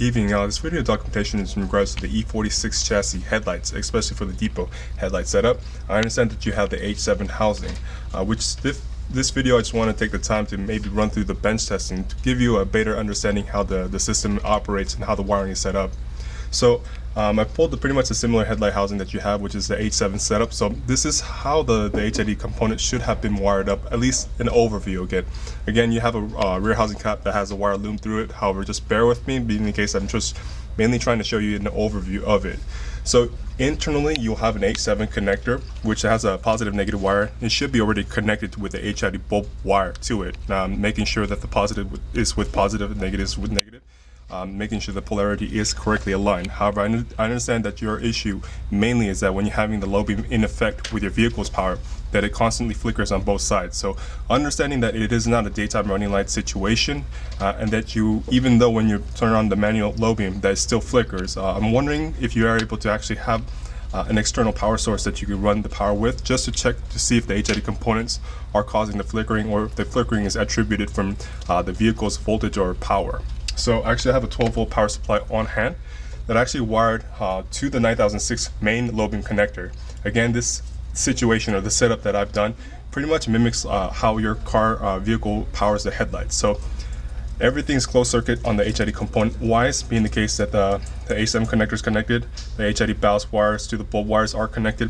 Evening. This video documentation is in regards to the E46 chassis headlights, especially for the depot headlight setup. I understand that you have the H7 housing, which this video I just want to take the time to maybe run through the bench testing to give you a better understanding how the system operates and how the wiring is set up. So I pulled pretty much a similar headlight housing that you have, which is the H7 setup. So this is how the HID component should have been wired up, at least an overview again. Again, you have a rear housing cap that has a wire loom through it. However, just bear with me, being the case I'm just mainly trying to show you an overview of it. So internally, you'll have an H7 connector, which has a positive negative wire. It should be already connected with the HID bulb wire to it, making sure that the positive is with positive and negative is with negative. Making sure the polarity is correctly aligned. However, I understand that your issue mainly is that when you're having the low beam in effect with your vehicle's power, that it constantly flickers on both sides. So understanding that it is not a daytime running light situation, and that you, even though when you turn on the manual low beam, that it still flickers, I'm wondering if you are able to actually have an external power source that you can run the power with, just to check to see if the HID components are causing the flickering, or if the flickering is attributed from the vehicle's voltage or power. So actually I have a 12-volt power supply on hand that I actually wired to the 9006 main low beam connector. Again, this situation or the setup that I've done pretty much mimics how your car vehicle powers the headlights. So everything's closed circuit on the HID component wise, being the case that the A7 connector is connected, the HID ballast wires to the bulb wires are connected,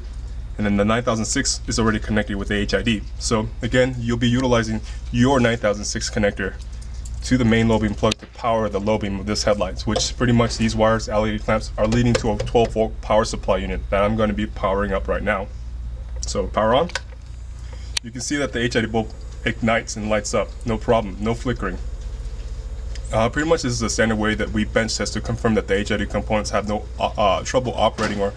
and then the 9006 is already connected with the HID. So again, you'll be utilizing your 9006 connector to the main low beam plug to power the low beam of this headlights, which pretty much these wires, LED clamps, are leading to a 12-volt power supply unit that I'm going to be powering up right now. So power on. You can see that the HID bulb ignites and lights up, no problem, no flickering. Pretty much this is the standard way that we bench test to confirm that the HID components have no trouble operating or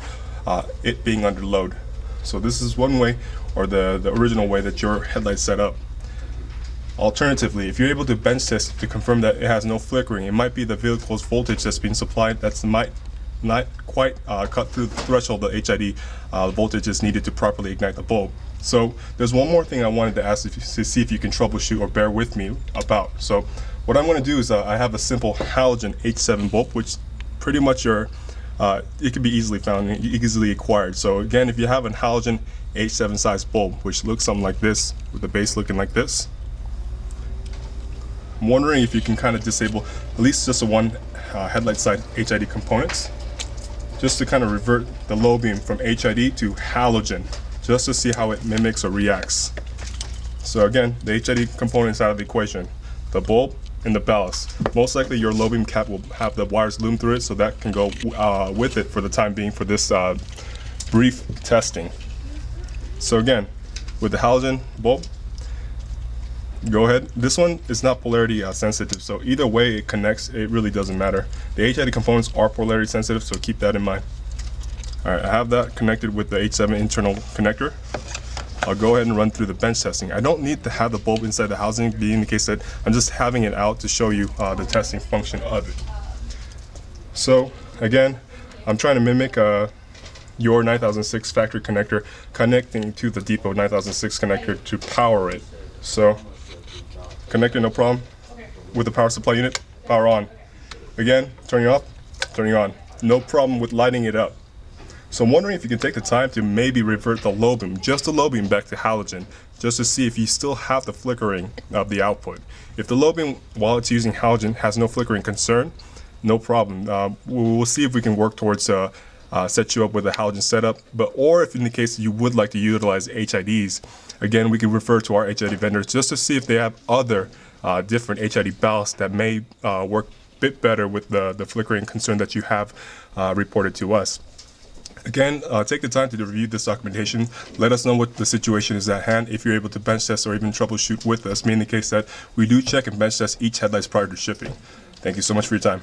it being under load. So this is one way, or the original way that your headlight's set up. Alternatively, if you're able to bench test to confirm that it has no flickering, it might be the vehicle's voltage that's being supplied that's might not quite cut through the threshold that HID voltage is needed to properly ignite the bulb. So there's one more thing I wanted to ask to see if you can troubleshoot or bear with me about. So what I'm going to do is I have a simple halogen H7 bulb, which pretty much it can be easily found and easily acquired. So again, if you have a halogen H7 size bulb, which looks something like this, with the base looking like this, I'm wondering if you can kind of disable at least just the one headlight side HID components, just to kind of revert the low beam from HID to halogen, just to see how it mimics or reacts. So again, the HID components out of the equation, the bulb and the ballast. Most likely your low beam cap will have the wires loom through it, so that can go with it for the time being for this brief testing. So again, with the halogen bulb, go ahead. This one is not polarity sensitive, so either way it connects, it really doesn't matter. The HID components are polarity sensitive, so keep that in mind. Alright, I have that connected with the H7 internal connector. I'll go ahead and run through the bench testing. I don't need to have the bulb inside the housing, being the case that I'm just having it out to show you the testing function of it. So again, I'm trying to mimic your 9006 factory connector, connecting to the depot 9006 connector to power it. So connected, no problem. With the power supply unit, power on. Again, turning off, turning on. No problem with lighting it up. So I'm wondering if you can take the time to maybe revert the low beam, just the low beam, back to halogen, just to see if you still have the flickering of the output. If the low beam, while it's using halogen, has no flickering concern, no problem. We'll see if we can work towards set you up with a halogen setup. Or if in the case you would like to utilize HIDs, again, we can refer to our HID vendors just to see if they have other different HID ballasts that may work a bit better with the flickering concern that you have reported to us. Again, take the time to review this documentation. Let us know what the situation is at hand. If you're able to bench test or even troubleshoot with us, mainly the case that we do check and bench test each headlights prior to shipping. Thank you so much for your time.